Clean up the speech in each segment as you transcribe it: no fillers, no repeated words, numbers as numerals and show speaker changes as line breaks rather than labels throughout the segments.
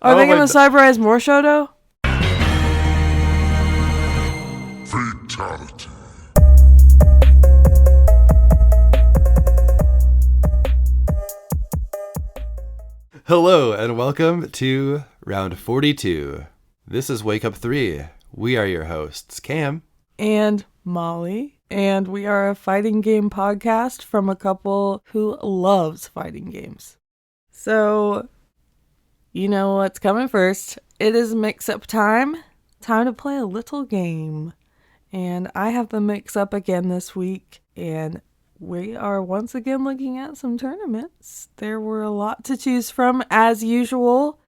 Are they going to cyberize more Shoto?
Fatality.
Hello and welcome to round 42. This is Wake Up 3. We are your hosts, Cam
and Molly, and we are a fighting game podcast from a couple who loves fighting games. So, you know what's coming first. It is mix-up time. Time to play a little game. And I have the mix-up again this week, and we are once again looking at some tournaments. There were a lot to choose from, as usual.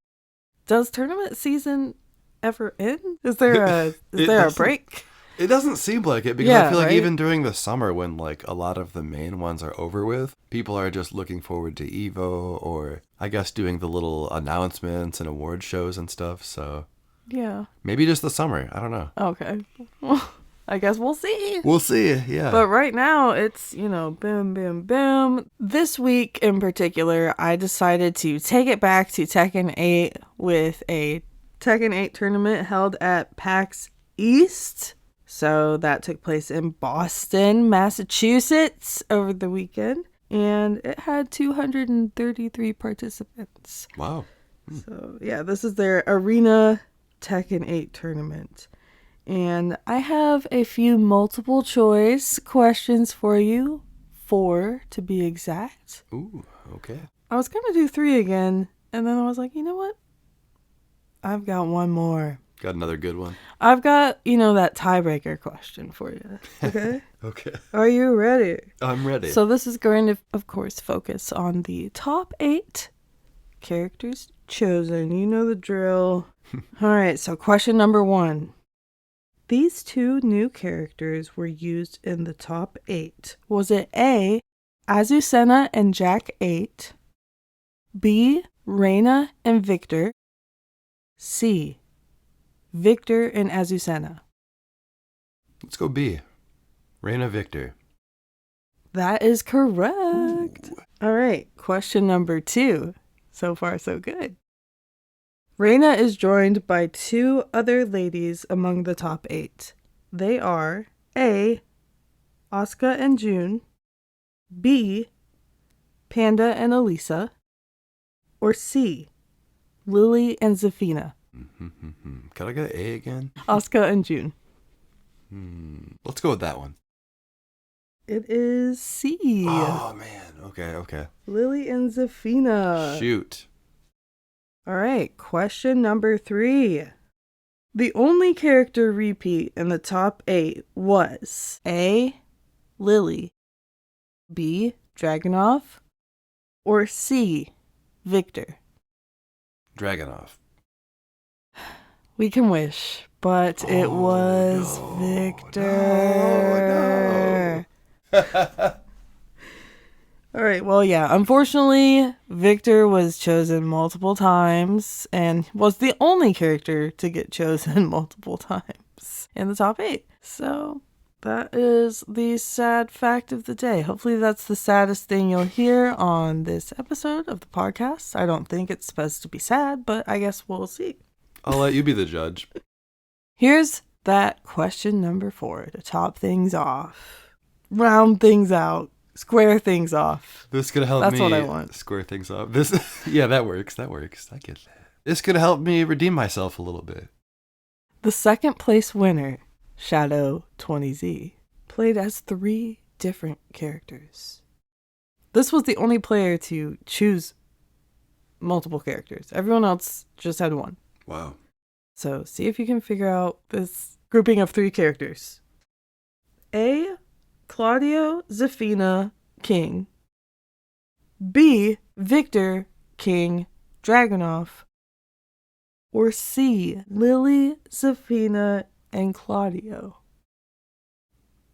Does tournament season ever end? Is there a break?
It doesn't seem like it, because I feel like even during the summer when like a lot of the main ones are over with, people are just looking forward to EVO or I guess doing the little announcements and award shows and stuff. So
yeah, maybe
just the summer. I don't know.
Okay. Well, I guess we'll see.
We'll see, yeah.
But right now, it's, boom, boom, boom. This week in particular, I decided to take it back to Tekken 8 with a Tekken 8 tournament held at PAX East. So that took place in Boston, Massachusetts over the weekend. And it had 233 participants.
Wow.
So, yeah, this is their Arena Tekken 8 tournament. And I have a few multiple choice questions for you. 4 to be exact.
Ooh, okay.
I was going to do 3 again. And then I was like, you know what? I've got one more.
Got another good one.
I've got, that tiebreaker question for you. Okay?
Okay.
Are you ready?
I'm ready.
So this is going to, of course, focus on the top 8 characters chosen. You know the drill. All right, so question number 1. These 2 new characters were used in the top 8. Was it A, Azucena and Jack 8, B, Reina and Victor, C, Victor and Azucena?
Let's go B. Reina Victor.
That is correct. Ooh. All right, question number 2. So far, so good. Reina is joined by 2 other ladies among the top 8. They are A, Asuka and June, B, Panda and Elisa, or C, Lily and Zafina.
Can I get A again?
Asuka and June.
Let's go with that one.
It is C.
Oh, man. Okay.
Lily and Zafina.
Shoot.
All right, question number 3. The only character repeat in the top 8 was A, Lily, B, Dragunov, or C, Victor?
Dragunov.
We can wish, but it was Victor.
No.
All right, well, yeah, unfortunately, Victor was chosen multiple times and was the only character to get chosen multiple times in the top 8. So that is the sad fact of the day. Hopefully that's the saddest thing you'll hear on this episode of the podcast. I don't think it's supposed to be sad, but I guess we'll see.
I'll let you be the judge.
Here's that question number 4 to top things off. Round things out. Square things off.
This could help
That's
me
what I want.
Square things off. Yeah, that works. I get that. This could help me redeem myself a little bit.
The second place winner, Shadow 20Z, played as 3 different characters. This was the only player to choose multiple characters. Everyone else just had 1.
Wow.
So see if you can figure out this grouping of 3 characters. A, Claudio, Zafina, King. B, Victor, King, Dragunov. Or C, Lily, Zafina, and Claudio.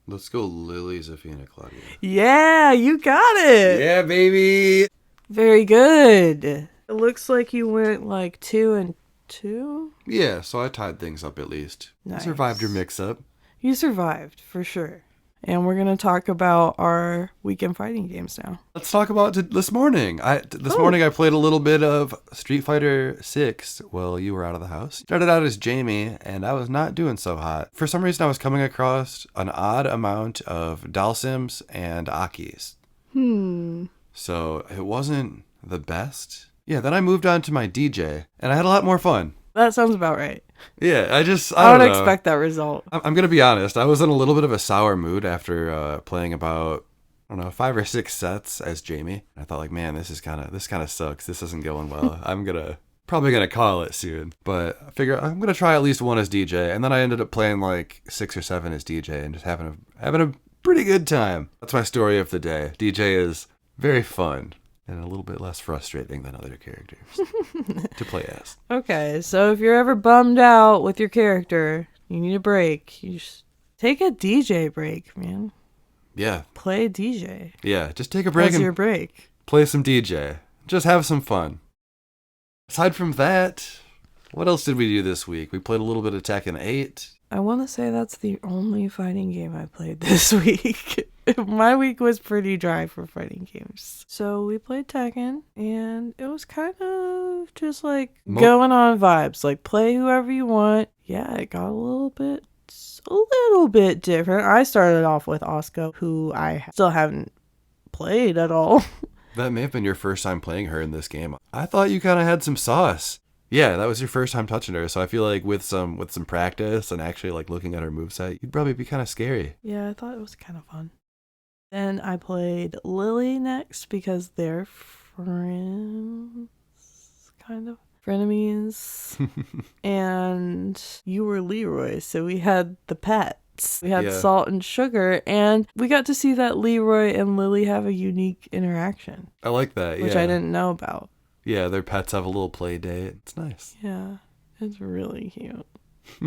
Let's go Lily, Zafina, Claudio.
Yeah, you got it.
Yeah, baby.
Very good. It looks like you went like 2 and 2.
Yeah, so I tied things up at least.
Nice.
Survived your mix-up.
You survived, for sure. And we're going to talk about our weekend fighting games now.
Let's talk about this morning. This morning I played a little bit of Street Fighter 6 while you were out of the house. Started out as Jamie, and I was not doing so hot. For some reason, I was coming across an odd amount of Dalsims and Akis. So it wasn't the best. Yeah, then I moved on to my DJ, and I had a lot more fun.
That sounds about right.
Yeah, I
don't
know.
Expect that result.
I'm going to be honest. I was in a little bit of a sour mood after playing about, 5 or 6 sets as Jamie. I thought like, man, this kind of sucks. This isn't going well. Probably going to call it soon. But I figure I'm going to try at least one as DJ. And then I ended up playing like 6 or 7 as DJ and just having a pretty good time. That's my story of the day. DJ is very fun. And a little bit less frustrating than other characters to play as.
Okay, so if you're ever bummed out with your character, you need a break. You just take a DJ break, man.
Yeah.
Play DJ.
Yeah, just take a break
your break.
Play some DJ. Just have some fun. Aside from that, what else did we do this week? We played a little bit of Tekken 8.
I want to say that's the only fighting game I played this week. My week was pretty dry for fighting games. So we played Tekken, and it was kind of just like going on vibes. Like, play whoever you want. Yeah, it got a little bit different. I started off with Asuka, who I still haven't played at all.
That may have been your first time playing her in this game. I thought you kind of had some sauce. Yeah, that was your first time touching her, so I feel like with some practice and actually like looking at her moveset, you'd probably be kind of scary.
Yeah, I thought it was kind of fun. Then I played Lily next because they're friends, kind of frenemies. And you were Leroy, so we had the pets. We had Salt and Sugar, and we got to see that Leroy and Lily have a unique interaction.
I like that,
which I didn't know about.
Yeah, their pets have a little play date. It's nice.
Yeah, it's really cute.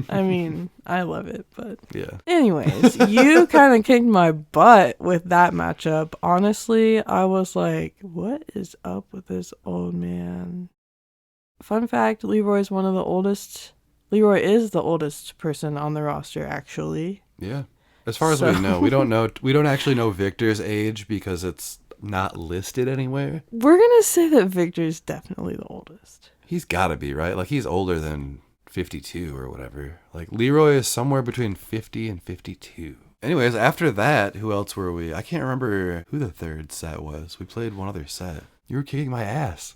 I mean, I love it, but...
Yeah.
Anyways, you kind of kicked my butt with that matchup. Honestly, I was like, what is up with this old man? Fun fact, Leroy is the oldest person on the roster, actually.
Yeah. As far as we know. We don't actually know Victor's age because it's not listed anywhere.
We're gonna say that Victor's definitely the oldest.
He's gotta be, right? Like, he's older than 52 or whatever. Like, Leroy is somewhere between 50 and 52. Anyways, after that, who else were we? I can't remember who the third set was. We played one other set. You were kicking my ass.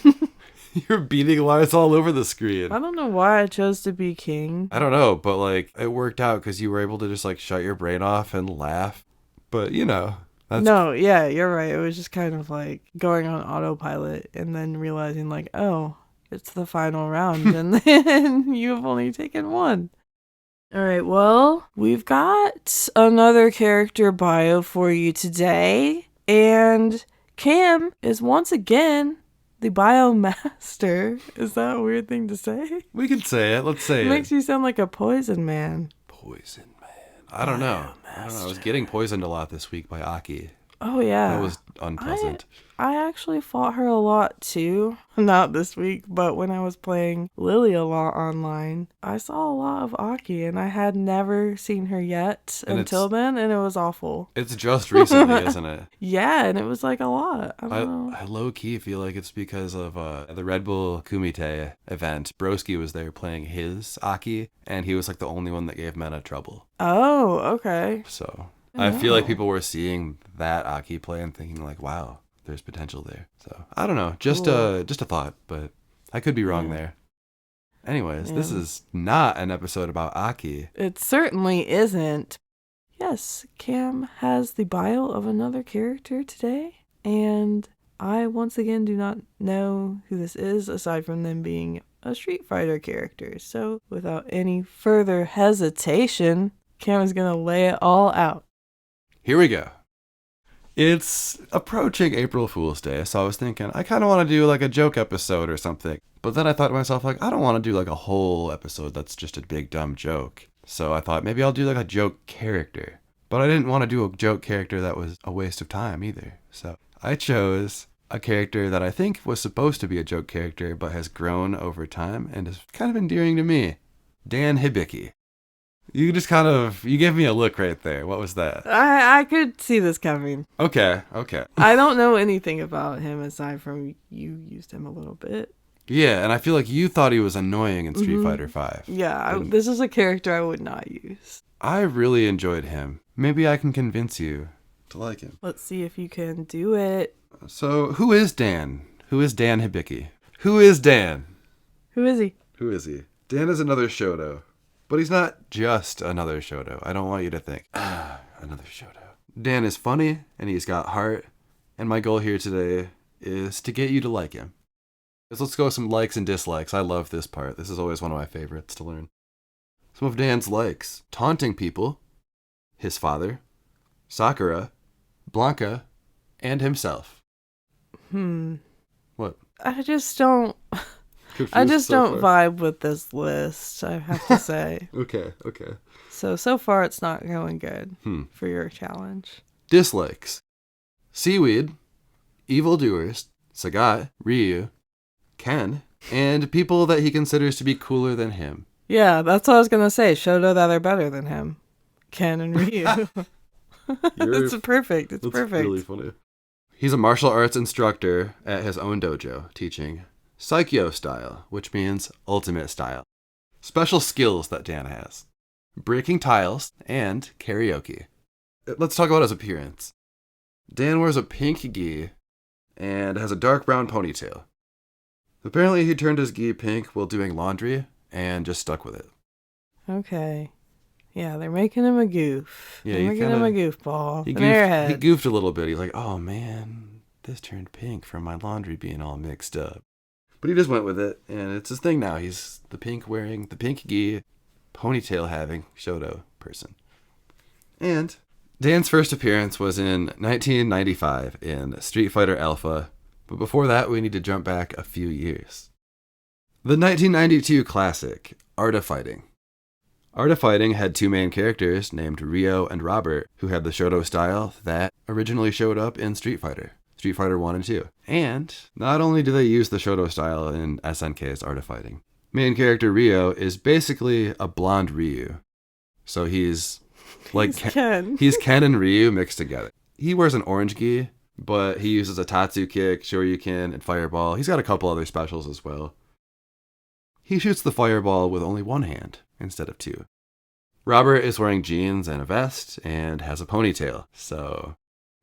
You were beating Lars all over the screen.
I don't know why I chose to be king.
I don't know, but like, it worked out because you were able to just like shut your brain off and laugh. But
No, yeah, you're right. It was just kind of like going on autopilot and then realizing like, oh, it's the final round and then you've only taken one. All right, well, we've got another character bio for you today. And Cam is once again the bio master. Is that a weird thing to say?
We can say it. Let's say it.
It makes you sound like a poison man.
Poison man. I don't know. I was getting poisoned a lot this week by Aki.
Oh, yeah.
That was unpleasant.
I actually fought her a lot, too. Not this week, but when I was playing Lily a lot online, I saw a lot of Aki, and I had never seen her yet until then, and it was awful.
It's just recently, isn't it?
Yeah, and it was like a lot. I don't know.
I low-key feel like it's because of the Red Bull Kumite event. Broski was there playing his Aki, and he was like the only one that gave Meta trouble.
Oh, okay.
So I feel like people were seeing that Aki play and thinking like, wow, there's potential there. So I don't know, just a thought, but I could be wrong there. Anyways, this is not an episode about Aki.
It certainly isn't. Yes, Cam has the bio of another character today, and I once again do not know who this is aside from them being a Street Fighter character. So without any further hesitation, Cam is going to lay it all out.
Here we go. It's approaching April Fool's Day, so I was thinking, I kind of want to do like a joke episode or something. But then I thought to myself, like, I don't want to do like a whole episode that's just a big dumb joke. So I thought maybe I'll do like a joke character. But I didn't want to do a joke character that was a waste of time either. So I chose a character that I think was supposed to be a joke character, but has grown over time and is kind of endearing to me. Dan Hibiki. You just you gave me a look right there. What was that?
I could see this coming.
Okay.
I don't know anything about him aside from you used him a little bit.
Yeah, and I feel like you thought he was annoying in Street Fighter V.
Yeah, this is a character I would not use.
I really enjoyed him. Maybe I can convince you to like him.
Let's see if you can do it.
So, who is Dan? Who is Dan Hibiki? Who is Dan?
Who is he?
Who is he? Dan is another Shoto. But he's not just another Shoto. I don't want you to think, another Shoto. Dan is funny, and he's got heart. And my goal here today is to get you to like him. Let's go with some likes and dislikes. I love this part. This is always one of my favorites to learn. Some of Dan's likes. Taunting people, his father, Sakura, Blanca, and himself. What?
I just don't vibe with this list, I have to say.
Okay.
So far it's not going good for your challenge.
Dislikes. Seaweed, evildoers, Sagat, Ryu, Ken, and people that he considers to be cooler than him.
Yeah, that's what I was going to say. Shoto that are better than him. Ken and Ryu. It's perfect. It's perfect.
That's really funny. He's a martial arts instructor at his own dojo, teaching Saikyo style, which means ultimate style. Special skills that Dan has. Breaking tiles and karaoke. Let's talk about his appearance. Dan wears a pink gi and has a dark brown ponytail. Apparently he turned his gi pink while doing laundry and just stuck with it.
Okay. Yeah, they're making him a goof.
Yeah,
they're making him a goofball.
He goofed a little bit. He's like, oh man, this turned pink from my laundry being all mixed up. But he just went with it, and it's his thing now. He's the pink wearing, the pink gi, ponytail having Shoto person. And Dan's first appearance was in 1995 in Street Fighter Alpha, but before that we need to jump back a few years. The 1992 classic, Art of Fighting. Art of Fighting had two main characters named Ryo and Robert, who had the Shoto style that originally showed up in Street Fighter 1 and 2. And not only do they use the Shoto style in SNK's Art of Fighting, main character Ryo is basically a blonde Ryu. So he's like
Ken.
He's Ken and Ryu mixed together. He wears an orange gi, but he uses a Tatsu kick, Shoryuken, and Fireball. He's got a couple other specials as well. He shoots the Fireball with only one hand instead of two. Robert is wearing jeans and a vest and has a ponytail. So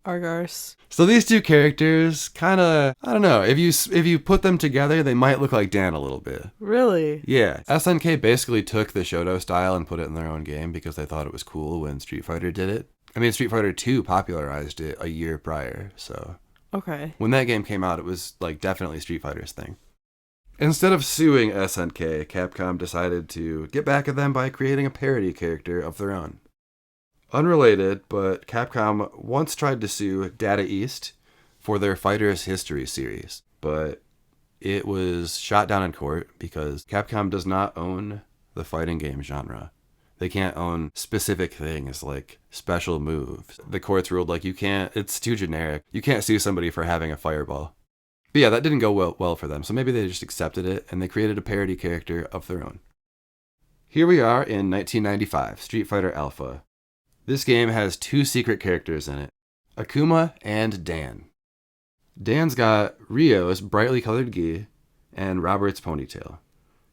Argars.
So these two characters kind of, I don't know, if you put them together, they might look like Dan a little bit.
Really?
Yeah. SNK basically took the Shoto style and put it in their own game because they thought it was cool when Street Fighter did it. I mean, Street Fighter 2 popularized it a year prior, so.
Okay.
When that game came out, it was like definitely Street Fighter's thing. Instead of suing SNK, Capcom decided to get back at them by creating a parody character of their own. Unrelated, but Capcom once tried to sue Data East for their Fighters History series, but it was shot down in court because Capcom does not own the fighting game genre. They can't own specific things like special moves. The courts ruled like it's too generic. You can't sue somebody for having a fireball. But yeah, that didn't go well for them, so maybe they just accepted it and they created a parody character of their own. Here we are in 1995, Street Fighter Alpha. This game has two secret characters in it, Akuma and Dan. Dan's got Ryo's brightly colored gi and Robert's ponytail.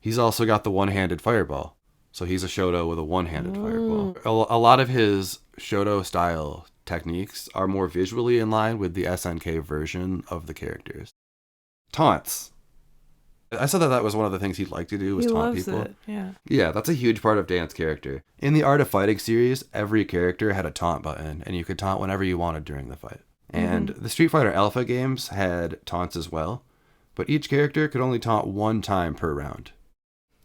He's also got the one-handed fireball, so he's a Shoto with a one-handed fireball. A lot of his Shoto style techniques are more visually in line with the SNK version of the characters. Taunts. I said that was one of the things he'd like to do was taunt people.
It. Yeah.
Yeah, that's a huge part of Dan's character. In the Art of Fighting series, every character had a taunt button, and you could taunt whenever you wanted during the fight. And the Street Fighter Alpha games had taunts as well, but each character could only taunt one time per round.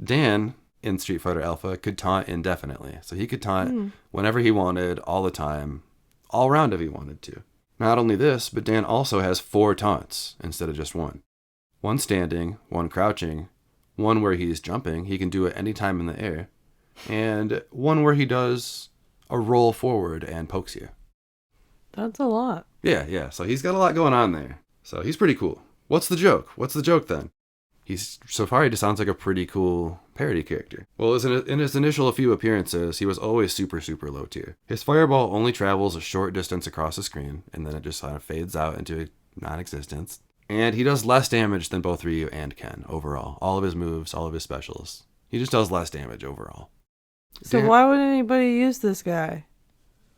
Dan, in Street Fighter Alpha, could taunt indefinitely, so he could taunt whenever he wanted, all the time, all round if he wanted to. Not only this, but Dan also has 4 taunts instead of just one. One standing, one crouching, one where he's jumping, he can do it anytime in the air, and one where he does a roll forward and pokes you.
That's a lot.
Yeah, so he's got a lot going on there. So he's pretty cool. What's the joke? What's the joke then? So far he just sounds like a pretty cool parody character. Well, in his initial few appearances, he was always super, super low tier. His fireball only travels a short distance across the screen, and then it just kind of fades out into non-existence. And he does less damage than both Ryu and Ken overall. All of his moves, all of his specials. He just does less damage overall.
So why would anybody use this guy?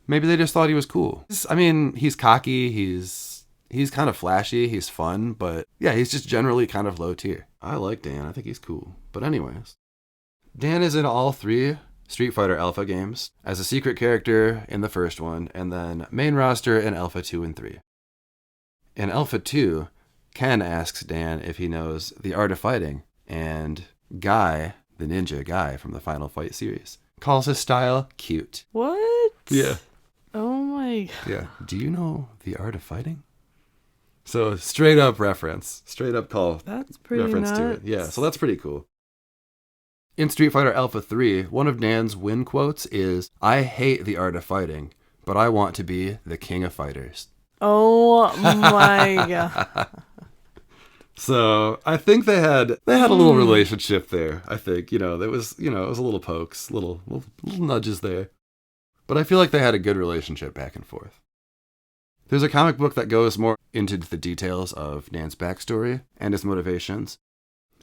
Maybe they just thought he was cool. I mean, he's cocky, he's kind of flashy, he's fun, but yeah, he's just generally kind of low tier. I like Dan, I think he's cool. But anyways, Dan is in all 3 Street Fighter Alpha games, as a secret character in the first one, and then main roster in Alpha 2 and 3. In Alpha 2, Ken asks Dan if he knows the art of fighting, and Guy, the ninja Guy from the Final Fight series, calls his style cute.
What?
Yeah.
Oh my God.
Yeah. Do you know the art of fighting? So straight up reference. Straight up call.
That's pretty
reference
nuts.
to it. Yeah, so that's pretty cool. In Street Fighter Alpha 3, one of Dan's win quotes is, "I hate the art of fighting, but I want to be the king of fighters."
Oh my God.
So I think they had a little relationship there. I think, it was a little pokes, little nudges there. But I feel like they had a good relationship back and forth. There's a comic book that goes more into the details of Dan's backstory and his motivations.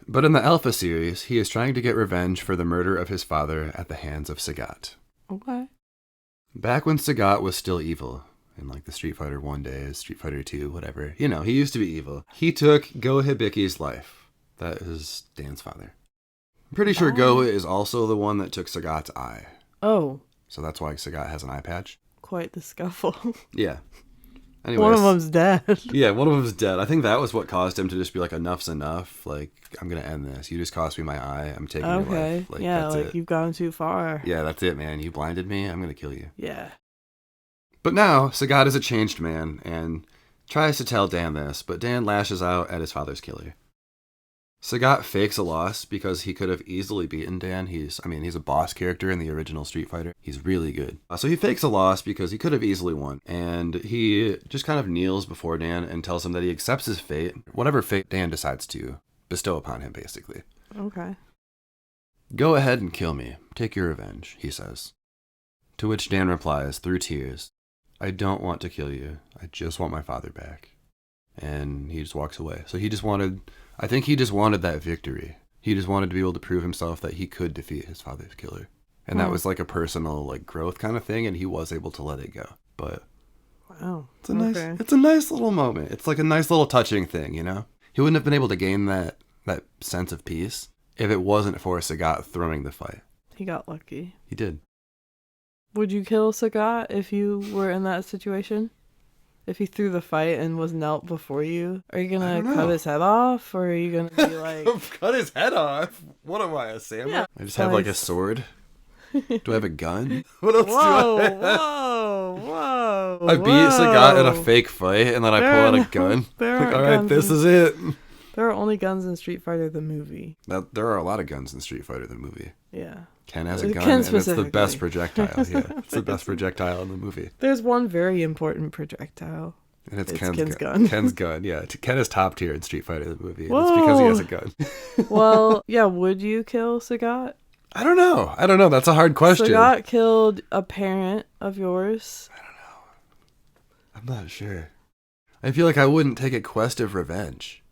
But in the Alpha series, he is trying to get revenge for the murder of his father at the hands of Sagat.
Okay.
Back when Sagat was still evil, in like the Street Fighter 1 days, Street Fighter 2, whatever, he used to be evil. He took Go Hibiki's life. That is Dan's father. I'm pretty sure Go is also the one that took Sagat's eye.
Oh.
So that's why Sagat has an eye patch.
Quite the scuffle.
Yeah. Anyways,
one of them's dead.
Yeah, one of them's dead. I think that was what caused him to just be like, enough's enough. Like, I'm going to end this. You just cost me my eye. I'm taking your life. Like,
yeah,
that's
like
it.
You've gone too far.
Yeah, that's it, man. You blinded me. I'm going to kill you.
Yeah.
But now, Sagat is a changed man and tries to tell Dan this, but Dan lashes out at his father's killer. Sagat fakes a loss because he could have easily beaten Dan. He's a boss character in the original Street Fighter. He's really good. So he fakes a loss because he could have easily won. And he just kind of kneels before Dan and tells him that he accepts his fate, whatever fate Dan decides to bestow upon him, basically.
Okay.
"Go ahead and kill me. Take your revenge," he says. To which Dan replies, through tears, "I don't want to kill you. I just want my father back." And he just walks away. So I think he just wanted that victory. He just wanted to be able to prove himself that he could defeat his father's killer. And that was like a personal like growth kind of thing, and he was able to let it go. But
wow.
It's a nice little moment. It's like a nice little touching thing, He wouldn't have been able to gain that sense of peace if it wasn't for Sagat throwing the fight.
He got lucky.
He did.
Would you kill Sagat if you were in that situation? If he threw the fight and was knelt before you? Are you going to cut his head off? Or are you going to be like...
Cut his head off? What am I, a samurai? Yeah. I just have like a sword. Do I have a gun? What else do I have?
Whoa.
I beat Sagat in a fake fight and then I pull out a gun. Like, all right, this is it.
There are only guns in Street Fighter the movie.
There are a lot of guns in Street Fighter the movie.
Yeah.
Ken has a gun, and it's the best projectile. Yeah, it's the best projectile in the movie.
There's one very important projectile.
And it's Ken's gun. Ken's gun, yeah. Ken is top tier in Street Fighter the movie. And it's because he has a gun.
Well, yeah, would you kill Sagat?
I don't know. That's a hard question.
Sagat killed a parent of yours.
I don't know. I'm not sure. I feel like I wouldn't take a quest of revenge.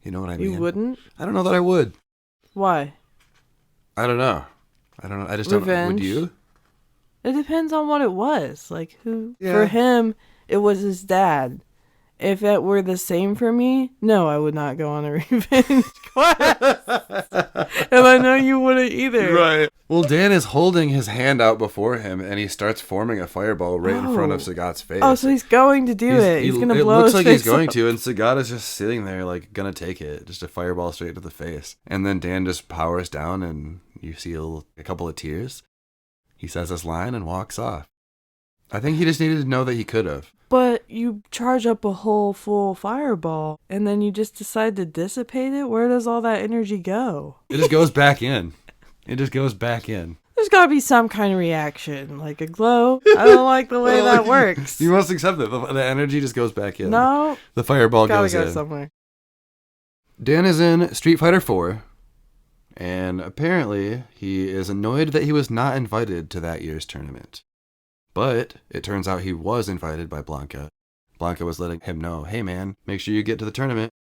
You know what I mean?
You wouldn't?
I don't know that I would.
Why?
I don't know. I just
revenge.
Don't. Would you?
It depends on what it was. Like, who? Yeah. For him, it was his dad. If it were the same for me, no, I would not go on a revenge quest. And I know you wouldn't either.
Right. Well, Dan is holding his hand out before him, and he starts forming a fireball right in front of Sagat's face.
Oh, so he's going to do it. He's going to blow his face.
It looks like he's going to, and Sagat is just sitting there, like, going to take it. Just a fireball straight to the face. And then Dan just powers down, and you see a couple of tears. He says this line and walks off. I think he just needed to know that he could have.
But you charge up a whole full fireball, and then you just decide to dissipate it? Where does all that energy go?
It just goes back in. There's
got to be some kind of reaction, like a glow. I don't like the way that works.
You must accept it. The energy just goes back in.
No.
The fireball goes in.
Gotta go somewhere.
Dan is in Street Fighter 4, And apparently, he is annoyed that he was not invited to that year's tournament. But it turns out he was invited by Blanca. Blanca was letting him know, hey man, make sure you get to the tournament.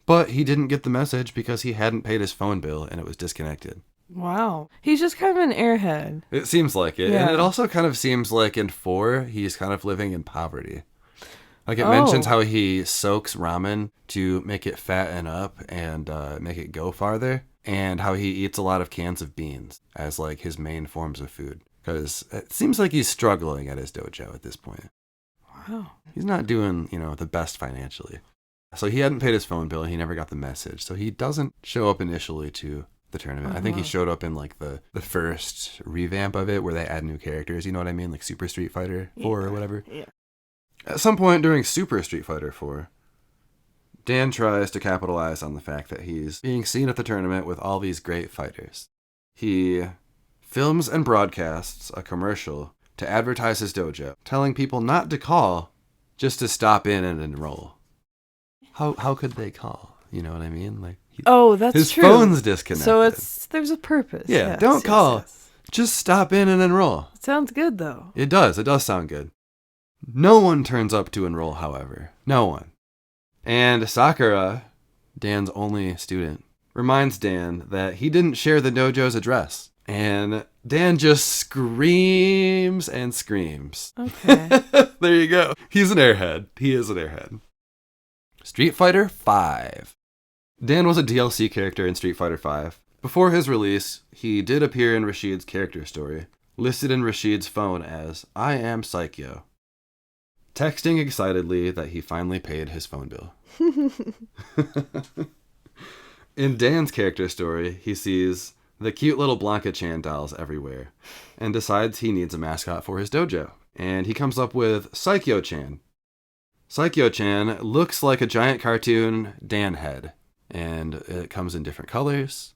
But he didn't get the message because he hadn't paid his phone bill and it was disconnected.
Wow. He's just kind of an airhead.
It seems like it.
Yeah.
And it also kind of seems like in 4, he's kind of living in poverty. Like it mentions how he soaks ramen to make it fatten up and make it go farther. And how he eats a lot of cans of beans as like his main forms of food. Because it seems like he's struggling at his dojo at this point.
Wow.
He's not doing, the best financially. So he hadn't paid his phone bill and he never got the message. So he doesn't show up initially to the tournament. I think he showed up in like the first revamp of it where they add new characters. You know what I mean? Like Super Street Fighter 4 or whatever.
Yeah.
At some point during Super Street Fighter 4, Dan tries to capitalize on the fact that he's being seen at the tournament with all these great fighters. He films and broadcasts a commercial to advertise his dojo, telling people not to call, just to stop in and enroll. How could they call? You know what I mean? Like
that's
his
true.
His phone's disconnected.
So there's a purpose.
Yeah,
yes,
don't call.
Yes.
Just stop in and enroll.
It sounds good, though.
It does. It does sound good. No one turns up to enroll, however. No one. And Sakura, Dan's only student, reminds Dan that he didn't share the dojo's address. And Dan just screams and screams.
Okay.
There you go. He's an airhead. He is an airhead. Street Fighter V. Dan was a DLC character in Street Fighter V. Before his release, he did appear in Rashid's character story, listed in Rashid's phone as, I am Psycho, texting excitedly that he finally paid his phone bill. In Dan's character story, he sees the cute little Blanca-chan dolls everywhere, and decides he needs a mascot for his dojo. And he comes up with Psycho-chan. Psycho-chan looks like a giant cartoon Dan head, and it comes in different colors.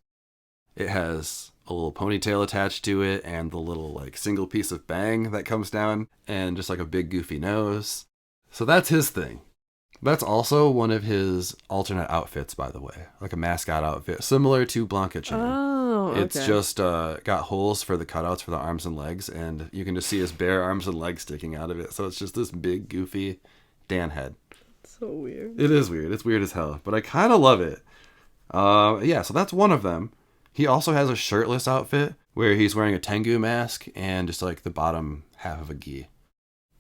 It has a little ponytail attached to it, and the little like single piece of bang that comes down, and just like a big goofy nose. So that's his thing. That's also one of his alternate outfits, by the way, like a mascot outfit, similar to Blanca-chan.
Oh, okay.
It's just got holes for the cutouts for the arms and legs, and you can just see his bare arms and legs sticking out of it. So it's just this big, goofy Dan head.
So weird.
It is weird. It's weird as hell, but I kind of love it. So that's one of them. He also has a shirtless outfit where he's wearing a Tengu mask and just like the bottom half of a gi.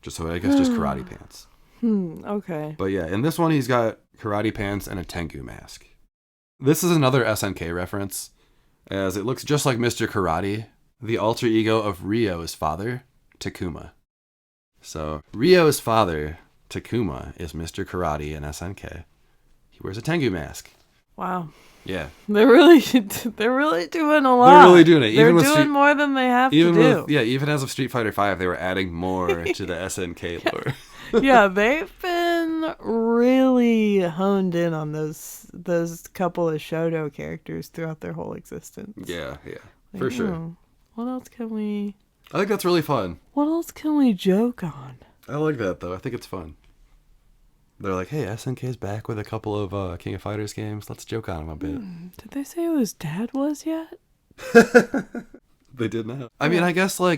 Just karate pants.
Okay.
But yeah, in this one he's got karate pants and a Tengu mask. This is another SNK reference, as it looks just like Mr. Karate, the alter ego of Ryo's father, Takuma. So Ryo's father, Takuma, is Mr. Karate in SNK. He wears a Tengu mask.
Wow.
Yeah.
They're really doing a lot.
They're really doing it.
They're doing more than they have to do.
Even as of Street Fighter V, they were adding more to the SNK lore.
Yeah, they've been really honed in on those couple of Shoto characters throughout their whole existence.
Yeah, for sure.
What else can we...
I think that's really fun.
What else can we joke on?
I like that, though. I think it's fun. They're like, hey, SNK's back with a couple of King of Fighters games. Let's joke on them a bit.
Did they say who his dad was yet?
They did not. I mean, I guess, he's...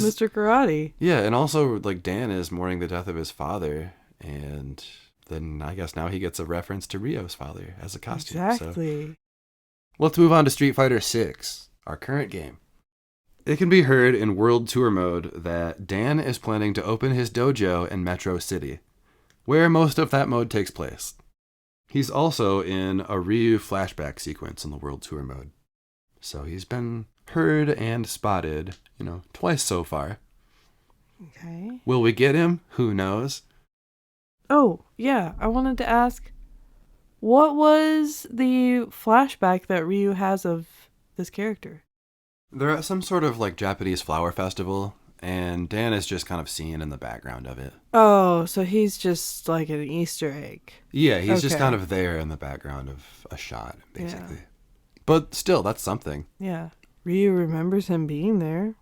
Mr. Karate.
Yeah, and also, Dan is mourning the death of his father, and then I guess now he gets a reference to Ryo's father as a costume.
Exactly.
So. Let's move on to Street Fighter VI, our current game. It can be heard in World Tour mode that Dan is planning to open his dojo in Metro City, where most of that mode takes place. He's also in a Ryu flashback sequence in the World Tour mode. So he's been heard and spotted, twice so far.
Okay.
Will we get him? Who knows?
Oh, yeah. I wanted to ask, what was the flashback that Ryu has of this character?
They're at some sort of Japanese flower festival, and Dan is just kind of seen in the background of it.
Oh, so he's just like an Easter egg.
Yeah, he's just kind of there in the background of a shot, basically. Yeah. But still, that's something.
Yeah. Ryu remembers him being there.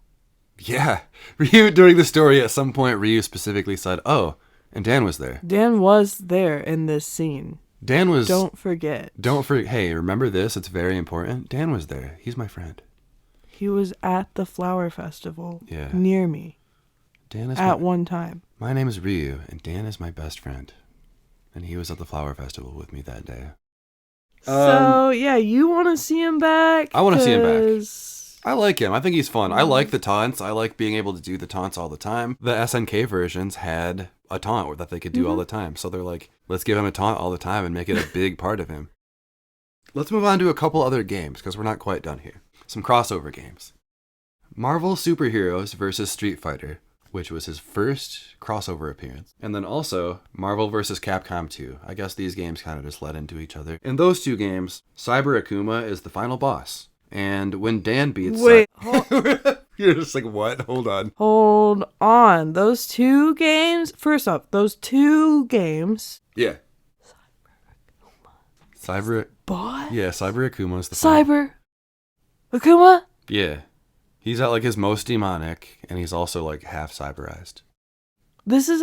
Yeah. Ryu, during the story, at some point, Ryu specifically said, oh, and Dan was there.
Dan was there in this scene.
Dan was...
Don't forget.
Hey, remember this? It's very important. Dan was there. He's my friend.
He was at the flower festival near me.
Dan is
one time.
My name is Ryu, and Dan is my best friend. And he was at the flower festival with me that day.
So, you want to see him back?
I want to see him back. I like him. I think he's fun. I like the taunts. I like being able to do the taunts all the time. The SNK versions had a taunt that they could do all the time. So they're like, let's give him a taunt all the time and make it a big part of him. Let's move on to a couple other games, because we're not quite done here. Some crossover games. Marvel Superheroes vs. Street Fighter, which was his first crossover appearance. And then also Marvel vs. Capcom 2. I guess these games kind of just led into each other. In those two games, Cyber Akuma is the final boss. And when Dan beats...
Wait,
You're just like, what? Hold on.
Hold on. Those two games... First off, those two games...
Yeah. Cyber...
What?
Yeah, Cyber Akuma is the
Cyber Akuma?
Yeah. He's at like his most demonic, and he's also like half cyberized.
This is...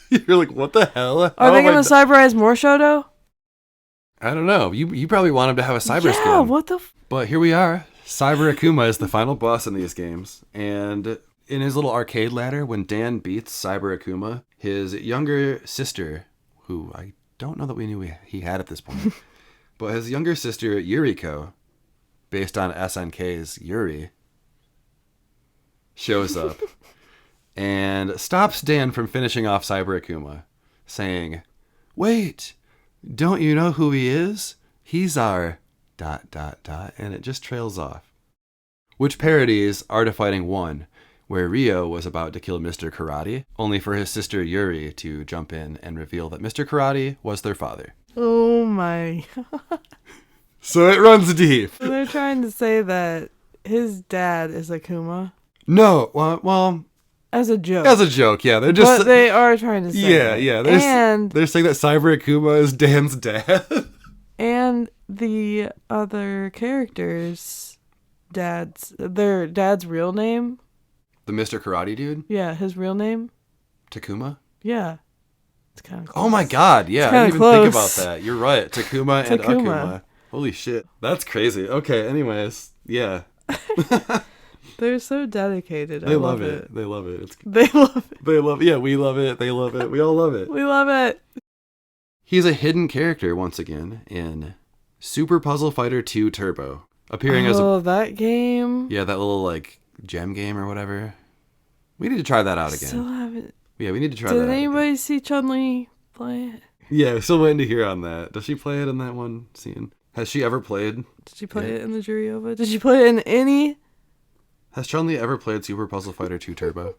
You're like, what the hell?
Are they going to cyberize more Shoto?
I don't know. You probably want him to have a cyber skin.
Yeah, what the...
But here we are. Cyber Akuma is the final boss in these games. And in his little arcade ladder, when Dan beats Cyber Akuma, his younger sister, who I don't know that we knew he had at this point, but his younger sister, Yuriko, based on SNK's Yuri, shows up and stops Dan from finishing off Cyber Akuma, saying, "Wait, don't you know who he is? He's our ... and it just trails off. Which parodies Art of Fighting 1, where Ryo was about to kill Mr. Karate, only for his sister Yuri to jump in and reveal that Mr. Karate was their father.
Oh my.
So it runs deep.
So they're trying to say that his dad is Akuma?
No, well...
As a joke.
As a joke, yeah. They're just...
But they are trying to say
Yeah.
They're saying
that Cyber Akuma is Dan's dad.
And the other characters' their dad's real name?
The Mr. Karate dude?
Yeah, his real name?
Takuma?
Yeah. It's kind of close.
Oh my god, yeah. I didn't even think about that. You're right. Takuma and Akuma. Holy shit. That's crazy. Okay, anyways. Yeah.
They're so dedicated.
They love it. They love it.
They love it.
They love it. Yeah, we love it. They love it. We all love it.
We love it.
He's a hidden character once again in Super Puzzle Fighter 2 Turbo. Appearing as
that game.
Yeah, that little like gem game or whatever. We need to try that out again.
Still haven't.
Yeah, we need to try that out.
Did anybody see Chun-Li play it?
Yeah, still waiting to hear on that. Does she play it in that one scene? Has she ever played?
Did she play it in the Guerilla? Did she play it in any?
Has Chun-Li ever played Super Puzzle Fighter 2 Turbo?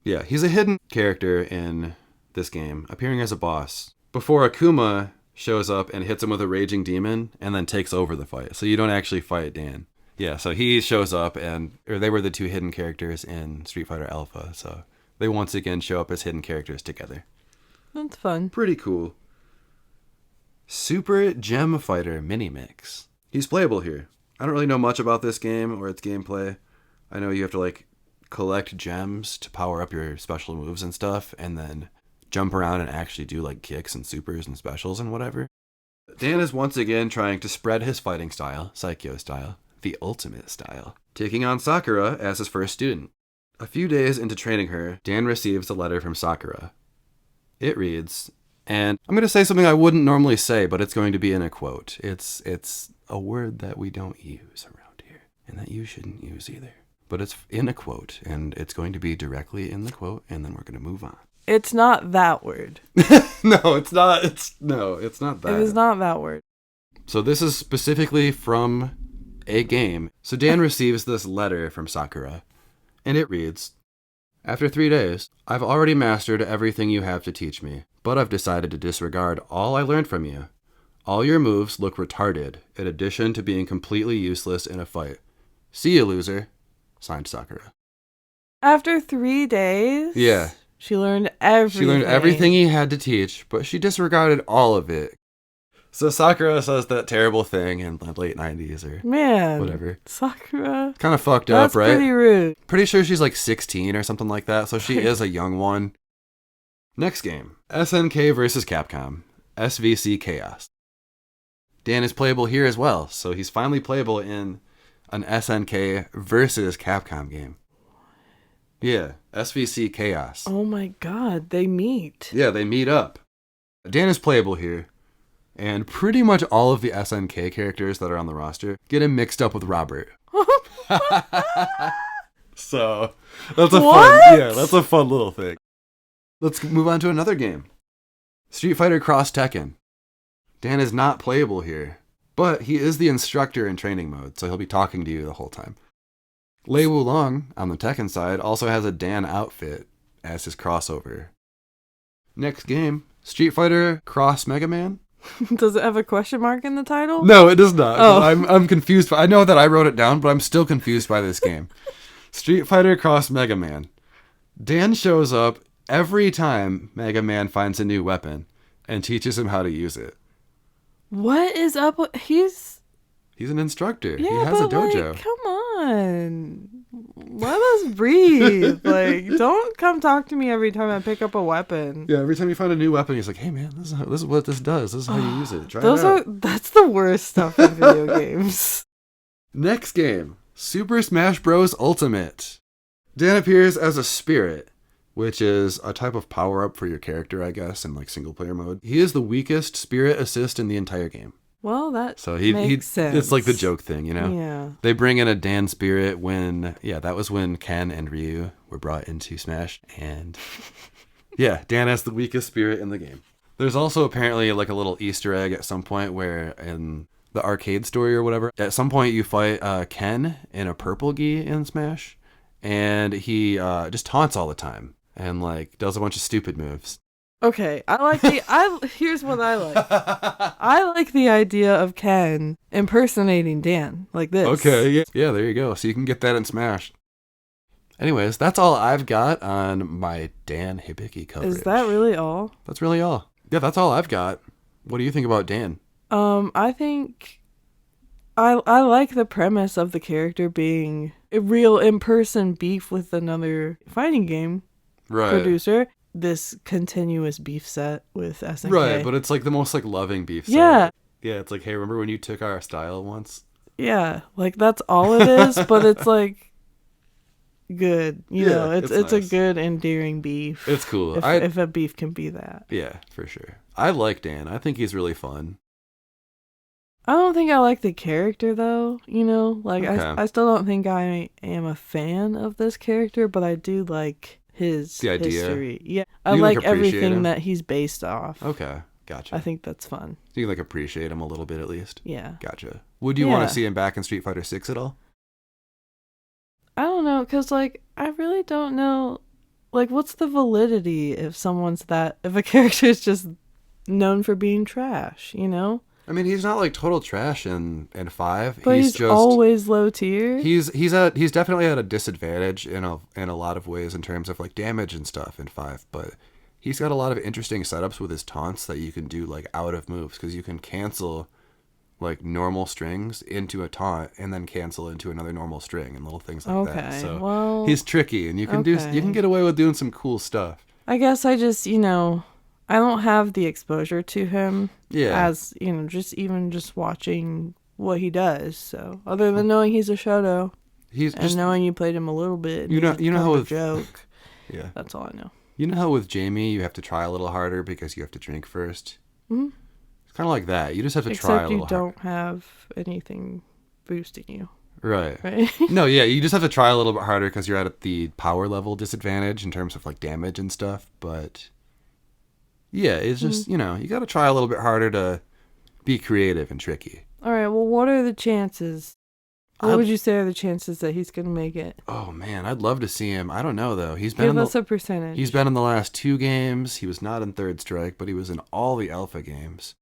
Yeah, he's a hidden character in this game, appearing as a boss, before Akuma shows up and hits him with a raging demon and then takes over the fight. So you don't actually fight Dan. Yeah, so he shows up or they were the two hidden characters in Street Fighter Alpha, so they once again show up as hidden characters together.
That's fun.
Pretty cool. Super Gem Fighter Mini Mix. He's playable here. I don't really know much about this game or its gameplay. I know you have to like collect gems to power up your special moves and stuff, and then jump around and actually do like kicks and supers and specials and whatever. Dan is once again trying to spread his fighting style, Psycho style, the ultimate style, taking on Sakura as his first student. A few days into training her, Dan receives a letter from Sakura. It reads, and I'm going to say something I wouldn't normally say, but it's going to be in a quote. It's a word that we don't use around here, and that you shouldn't use either. But it's in a quote, and it's going to be directly in the quote, and then we're going to move on.
It's not that word.
No, it's not. It's not that.
It is not that word.
So this is specifically from a game. So Dan receives this letter from Sakura, and it reads, "After 3 days, I've already mastered everything you have to teach me, but I've decided to disregard all I learned from you. All your moves look retarded, in addition to being completely useless in a fight. See you, loser." Signed, Sakura.
After 3 days?
Yeah.
She learned everything.
She learned everything he had to teach, but she disregarded all of it. So Sakura says that terrible thing in the late 90s or whatever.
Sakura.
Kind of fucked up, right?
That's pretty rude.
Pretty sure she's like 16 or something like that, so she is a young one. Next game, SNK versus Capcom, SVC Chaos. Dan is playable here as well, so he's finally playable in an SNK versus Capcom game. Yeah, SVC Chaos.
Oh my god, they meet.
Yeah, they meet up. Dan is playable here, and pretty much all of the SNK characters that are on the roster get him mixed up with Robert. So, that's a fun little thing. Let's move on to another game. Street Fighter Cross Tekken. Dan is not playable here, but he is the instructor in training mode, so he'll be talking to you the whole time. Lei Wulong, on the Tekken side, also has a Dan outfit as his crossover. Next game, Street Fighter Cross Mega Man.
Does it have a question mark in the title?
No, it does not.
Oh.
I'm confused. I know that I wrote it down, but I'm still confused by this game. Street Fighter Cross Mega Man. Dan shows up every time Mega Man finds a new weapon and teaches him how to use it.
What is up with... He's
an instructor.
Yeah,
he has a dojo.
Like, come on. Let us breathe. Like, don't come talk to me every time I pick up a weapon.
Yeah, every time you find a new weapon, he's like, hey man, this is what this does. This is how you use it. Try it out.
That's the worst stuff in video games.
Next game, Super Smash Bros. Ultimate. Dan appears as a spirit, which is a type of power-up for your character, I guess, in like single-player mode. He is the weakest spirit assist in the entire game.
Well, that
makes
sense.
It's like the joke thing, you know?
Yeah.
They bring in a Dan spirit that was when Ken and Ryu were brought into Smash. And yeah, Dan has the weakest spirit in the game. There's also apparently like a little Easter egg at some point where in the arcade story or whatever, at some point you fight Ken in a purple gi in Smash. And he just taunts all the time and like does a bunch of stupid moves.
Okay, here's what I like. I like the idea of Ken impersonating Dan, like this.
Okay, yeah, there you go. So you can get that in Smash. Anyways, that's all I've got on my Dan Hibiki coverage.
Is that really all?
That's really all. Yeah, that's all I've got. What do you think about Dan?
I think I like the premise of the character being a real in-person beef with another fighting game producer. This continuous beef set with SNK.
Right, but it's like the most like loving beef set.
Yeah.
Yeah, it's like, hey, remember when you took our style once?
Yeah, like that's all it is, but it's like good. You know, it's nice. A good endearing beef.
It's cool.
If a beef can be that.
Yeah, for sure. I like Dan. I think he's really fun.
I don't think I like the character though, you know? Like okay. I still don't think I am a fan of this character, but I do like the idea. History. Yeah. I like everything that he's based off.
Okay. Gotcha.
I think that's fun.
So you like appreciate him a little bit at least?
Yeah.
Gotcha. Would you want to see him back in Street Fighter 6 at all?
I don't know, because like I really don't know like what's the validity if a character is just known for being trash, you know?
I mean, he's not like total trash in 5.
But he's just always low tier.
He's definitely at a disadvantage in a lot of ways in terms of like damage and stuff in 5. But he's got a lot of interesting setups with his taunts that you can do like out of moves because you can cancel like normal strings into a taunt and then cancel into another normal string and little things like that. So he's tricky and you can get away with doing some cool stuff.
I guess I just I don't have the exposure to him as, just watching what he does. So other than knowing he's a Shoto and knowing you played him a little bit,
you know how with
joke.
Yeah.
That's all I know.
You know how with Jamie you have to try a little harder because you have to drink first? Mm-hmm. It's kind of like that. You just have to try a little harder.
Except you don't have anything boosting you.
Right. No, yeah, you just have to try a little bit harder because you're at the power level disadvantage in terms of like damage and stuff, but yeah, it's just, you got to try a little bit harder to be creative and tricky.
All right, well, what are the chances? What would you say are the chances that he's going to make it?
Oh, man, I'd love to see him. I don't know, though.
Give us a percentage.
He's been in the last 2 games. He was not in Third Strike, but he was in all the alpha games.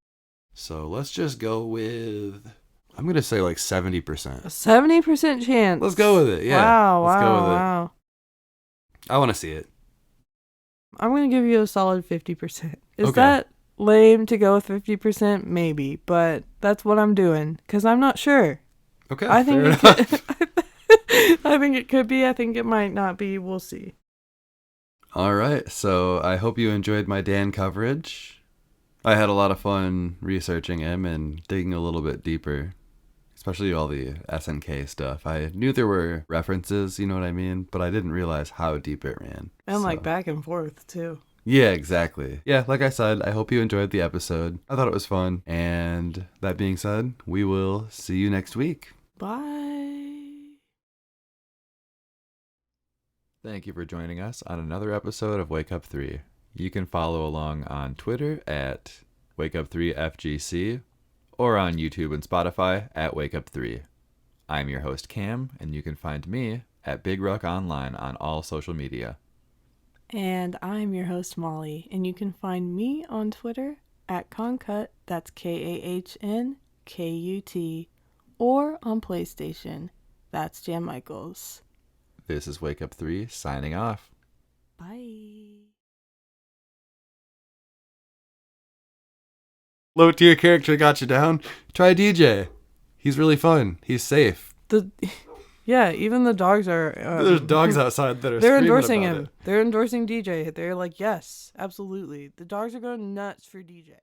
So let's just go with, I'm going to say like 70%.
A 70% chance.
Let's go with it, yeah.
Wow.
I want to see it.
I'm going to give you a solid 50%. Is that lame to go with 50%? Maybe, but that's what I'm doing because I'm not sure.
Okay,
I think
fair enough.
I think it could be. I think it might not be. We'll see.
All right, so I hope you enjoyed my Dan coverage. I had a lot of fun researching him and digging a little bit deeper, especially all the SNK stuff. I knew there were references, you know what I mean, but I didn't realize how deep it ran.
And like back and forth, too.
Yeah, exactly. Yeah, like I said, I hope you enjoyed the episode. I thought it was fun. And that being said, we will see you next week.
Bye.
Thank you for joining us on another episode of Wake Up 3. You can follow along on Twitter at Wakeupthreefgc or on YouTube and Spotify at Wakeup3. I'm your host Cam, and you can find me at Big Ruck Online on all social media.
And I'm your host Molly, and you can find me on Twitter at Concut, that's KAHNKUT, or on PlayStation, that's Jan Michaels.
This is Wake Up 3 signing off.
Bye.
Low tier character got you down. Try DJ. He's really fun. He's safe.
Yeah, even the dogs are...
There's dogs outside that are
they're
screaming
endorsing
about
him.
it.
They're endorsing DJ. They're like, yes, absolutely. The dogs are going nuts for DJ.